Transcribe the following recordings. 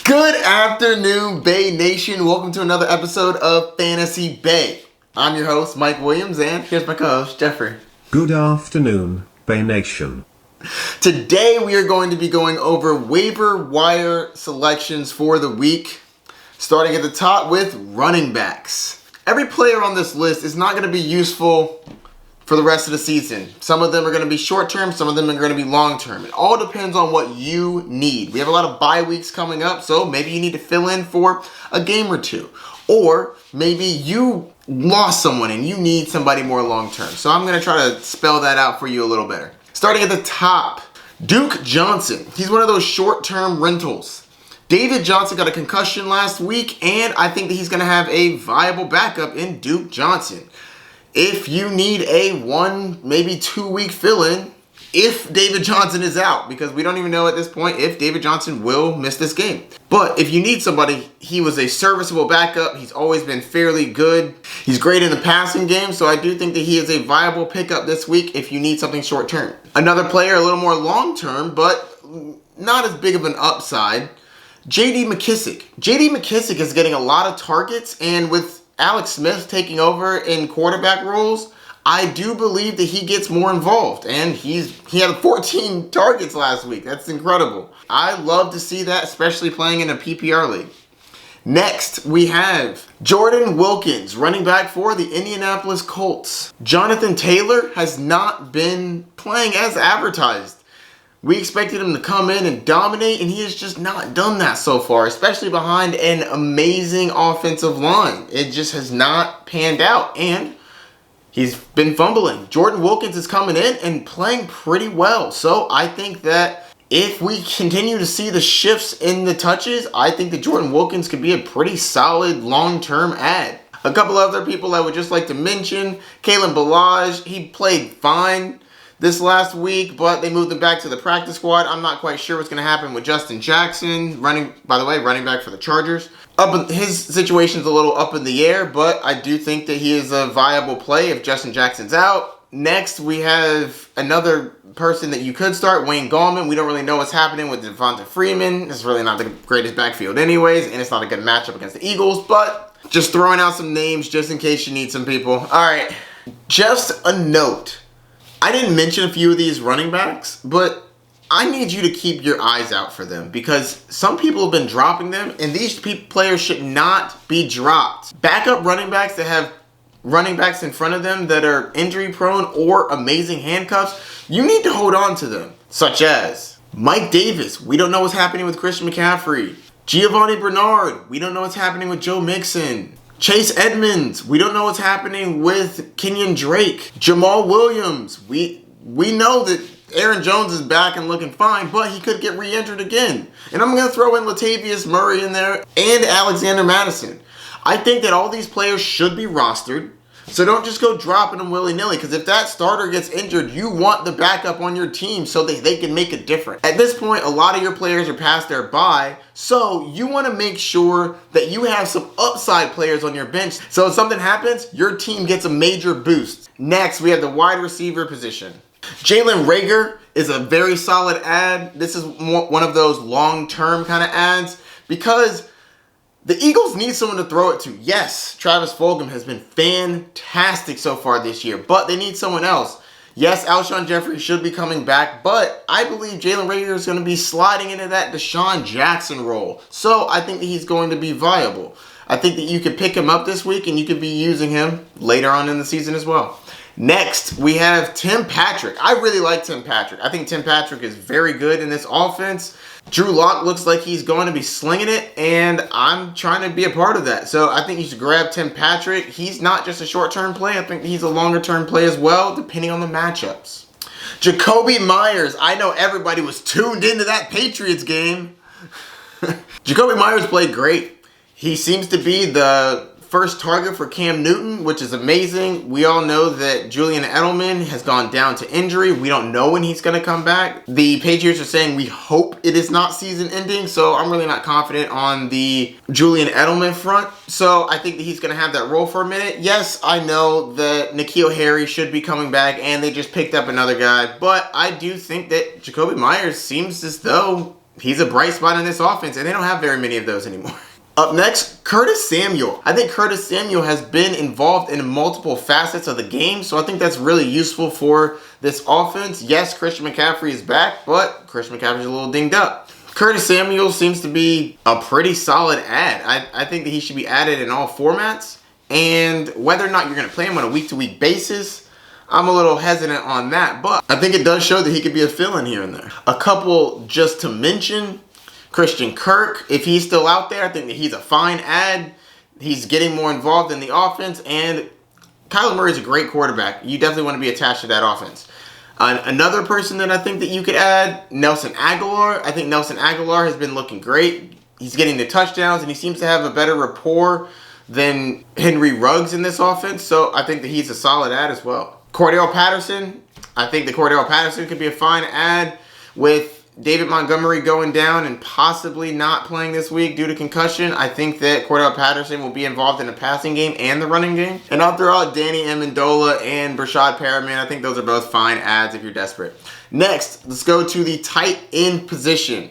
Good afternoon, Bay Nation. Welcome to another episode of Fantasy Bay. I'm your host, Mike Williams, and here's my co-host, Geoffrey. Good afternoon, Bay Nation. Today we are going to be going over waiver wire selections for the week, starting at the top with running backs. Every player on this list is not going to be useful for the rest of the season. Some of them are going to be short-term, some of them are going to be long-term. It all depends on what you need. We have a lot of bye weeks coming up, so maybe you need to fill in for a game or two. Or maybe you lost someone and you need somebody more long-term. So I'm going to try to spell that out for you a little better. Starting at the top, Duke Johnson. He's one of those short-term rentals. David Johnson got a concussion last week, and I think that he's going to have a viable backup in Duke Johnson. If you need a 1, maybe 2 week fill-in, if David Johnson is out, because we don't even know at this point if David Johnson will miss this game. But if you need somebody, he was a serviceable backup. He's always been fairly good. He's great in the passing game, so I do think that he is a viable pickup this week if you need something short-term. Another player, a little more long-term, but not as big of an upside, J.D. McKissic. J.D. McKissic is getting a lot of targets, and with Alex Smith taking over in quarterback roles, I do believe that he gets more involved, and he had 14 targets last week. That's incredible. I love to see that, especially playing in a PPR league. Next, we have Jordan Wilkins, running back for the Indianapolis Colts. Jonathan Taylor has not been playing as advertised. We expected him to come in and dominate, and he has just not done that so far, especially behind an amazing offensive line. It just has not panned out, and he's been fumbling. Jordan Wilkins is coming in and playing pretty well. So I think that if we continue to see the shifts in the touches, I think that Jordan Wilkins could be a pretty solid long-term add. A couple other people I would just like to mention. Kalen Ballage, he played fine this last week, but they moved him back to the practice squad. I'm not quite sure what's going to happen with Justin Jackson, running back for the Chargers. His situation's a little up in the air, but I do think that he is a viable play if Justin Jackson's out. Next, we have another person that you could start, Wayne Gallman. We don't really know what's happening with Devonta Freeman. It's really not the greatest backfield anyways, and it's not a good matchup against the Eagles, but just throwing out some names just in case you need some people. All right, just a note. I didn't mention a few of these running backs, but I need you to keep your eyes out for them because some people have been dropping them, and these players should not be dropped. Backup running backs that have running backs in front of them that are injury prone or amazing handcuffs, you need to hold on to them, such as Mike Davis. We don't know what's happening with Christian McCaffrey. Giovanni Bernard. We don't know what's happening with Joe Mixon. Chase Edmonds, we don't know what's happening with Kenyon Drake. Jamal Williams, we know that Aaron Jones is back and looking fine, but he could get re-injured again. And I'm going to throw in Latavius Murray in there and Alexander Madison. I think that all these players should be rostered, so don't just go dropping them willy-nilly, because if that starter gets injured, you want the backup on your team so that they can make a difference. At this point, a lot of your players are past their bye, so you want to make sure that you have some upside players on your bench, so if something happens, your team gets a major boost. Next, we have the wide receiver position. Jalen Reagor is a very solid add. This is one of those long-term kind of ads, because the Eagles need someone to throw it to. Yes, Travis Fulgham has been fantastic so far this year, but they need someone else. Yes, Alshon Jeffrey should be coming back, but I believe Jalen Reagor is going to be sliding into that Deshaun Jackson role. So I think that he's going to be viable. I think that you could pick him up this week and you could be using him later on in the season as well. Next, we have Tim Patrick. I really like Tim Patrick. I think Tim Patrick is very good in this offense. Drew Lock looks like he's going to be slinging it, and I'm trying to be a part of that. So I think you should grab Tim Patrick. He's not just a short-term play. I think he's a longer-term play as well, depending on the matchups. Jacoby Myers. I know everybody was tuned into that Patriots game. Jacoby Myers played great. He seems to be the first target for Cam Newton, which is amazing. We all know that Julian Edelman has gone down to injury. We don't know when he's going to come back. The Patriots are saying we hope it is not season ending, so I'm really not confident on the Julian Edelman front. So I think that he's going to have that role for a minute. Yes, I know that N'Keal Harry should be coming back, and they just picked up another guy, but I do think that Jacoby Myers seems as though he's a bright spot in this offense, and they don't have very many of those anymore. Up next, Curtis Samuel. I think Curtis Samuel has been involved in multiple facets of the game, so I think that's really useful for this offense. Yes, Christian McCaffrey is back, but Christian McCaffrey's a little dinged up. Curtis Samuel seems to be a pretty solid add. I think that he should be added in all formats, and whether or not you're going to play him on a week-to-week basis, I'm a little hesitant on that, but I think it does show that he could be a fill-in here and there. A couple just to mention: Christian Kirk, if he's still out there, I think that he's a fine add. He's getting more involved in the offense, and Kyler Murray is a great quarterback. You definitely want to be attached to that offense. Another person that I think that you could add, Nelson Aguilar. I think Nelson Aguilar has been looking great. He's getting the touchdowns, and he seems to have a better rapport than Henry Ruggs in this offense, so I think that he's a solid add as well. Cordell Patterson, I think that Cordell Patterson could be a fine add with David Montgomery going down and possibly not playing this week due to concussion. I think that Cordell Patterson will be involved in the passing game and the running game. And I'll throw out Danny Amendola and Brashad Perriman. I think those are both fine adds if you're desperate. Next, let's go to the tight end position.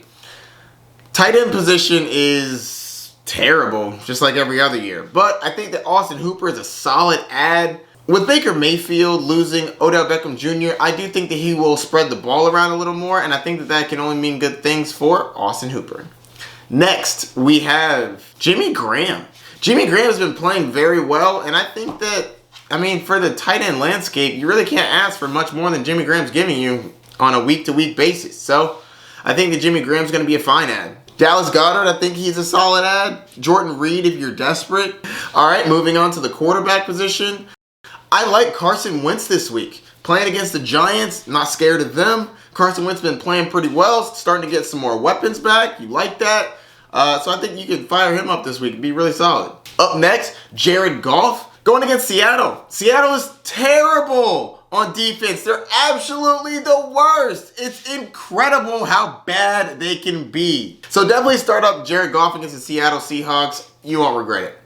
Tight end position is terrible, just like every other year. But I think that Austin Hooper is a solid add. With Baker Mayfield losing Odell Beckham Jr., I do think that he will spread the ball around a little more, and I think that that can only mean good things for Austin Hooper. Next, we have Jimmy Graham. Jimmy Graham has been playing very well, and I think that, for the tight end landscape, you really can't ask for much more than Jimmy Graham's giving you on a week-to-week basis. So, I think that Jimmy Graham's going to be a fine add. Dallas Goedert, I think he's a solid add. Jordan Reed if you're desperate. All right, moving on to the quarterback position. I like Carson Wentz this week. Playing against the Giants, not scared of them. Carson Wentz been playing pretty well, starting to get some more weapons back. You like that? So I think you can fire him up this week. It'd be really solid. Up next, Jared Goff going against Seattle. Seattle is terrible on defense. They're absolutely the worst. It's incredible how bad they can be. So definitely start up Jared Goff against the Seattle Seahawks. You won't regret it.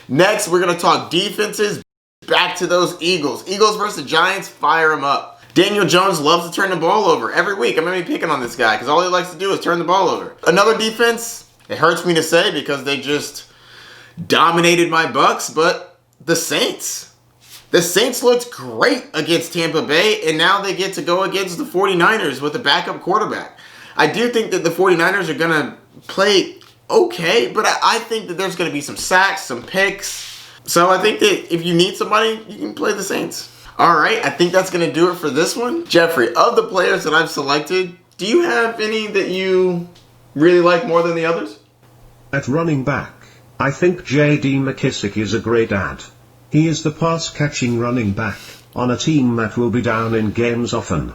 Next, we're going to talk defenses. Back to those Eagles. Eagles versus the Giants, fire them up. Daniel Jones loves to turn the ball over every week. I'm going to be picking on this guy because all he likes to do is turn the ball over. Another defense, it hurts me to say because they just dominated my Bucks, but the Saints. The Saints looked great against Tampa Bay, and now they get to go against the 49ers with a backup quarterback. I do think that the 49ers are going to play okay, but I think that there's going to be some sacks, some picks. So I think that if you need somebody, you can play the Saints. All right, I think that's going to do it for this one. Geoffrey, of the players that I've selected, do you have any that you really like more than the others? At running back, I think J.D. McKissic is a great add. He is the pass-catching running back on a team that will be down in games often.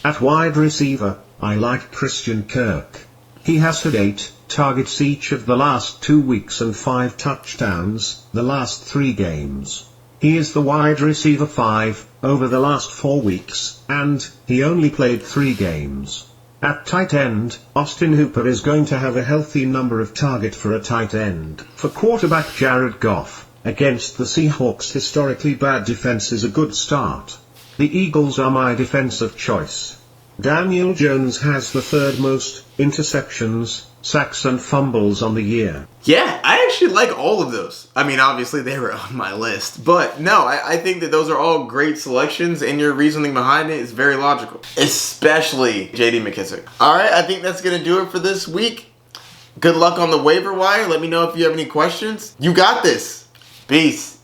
At wide receiver, I like Christian Kirk. He has had 8 targets each of the last 2 weeks and 5 touchdowns, the last 3 games. He is the wide receiver 5, over the last 4 weeks, and he only played 3 games. At tight end, Austin Hooper is going to have a healthy number of targets for a tight end. For quarterback Jared Goff, against the Seahawks' historically bad defense is a good start. The Eagles are my defensive choice. Daniel Jones has the 3rd most interceptions, sacks and fumbles on the year. Yeah, I actually like all of those. Obviously they were on my list. But no, I think that those are all great selections, and your reasoning behind it is very logical. Especially J.D. McKissic. All right, I think that's going to do it for this week. Good luck on the waiver wire. Let me know if you have any questions. You got this. Peace.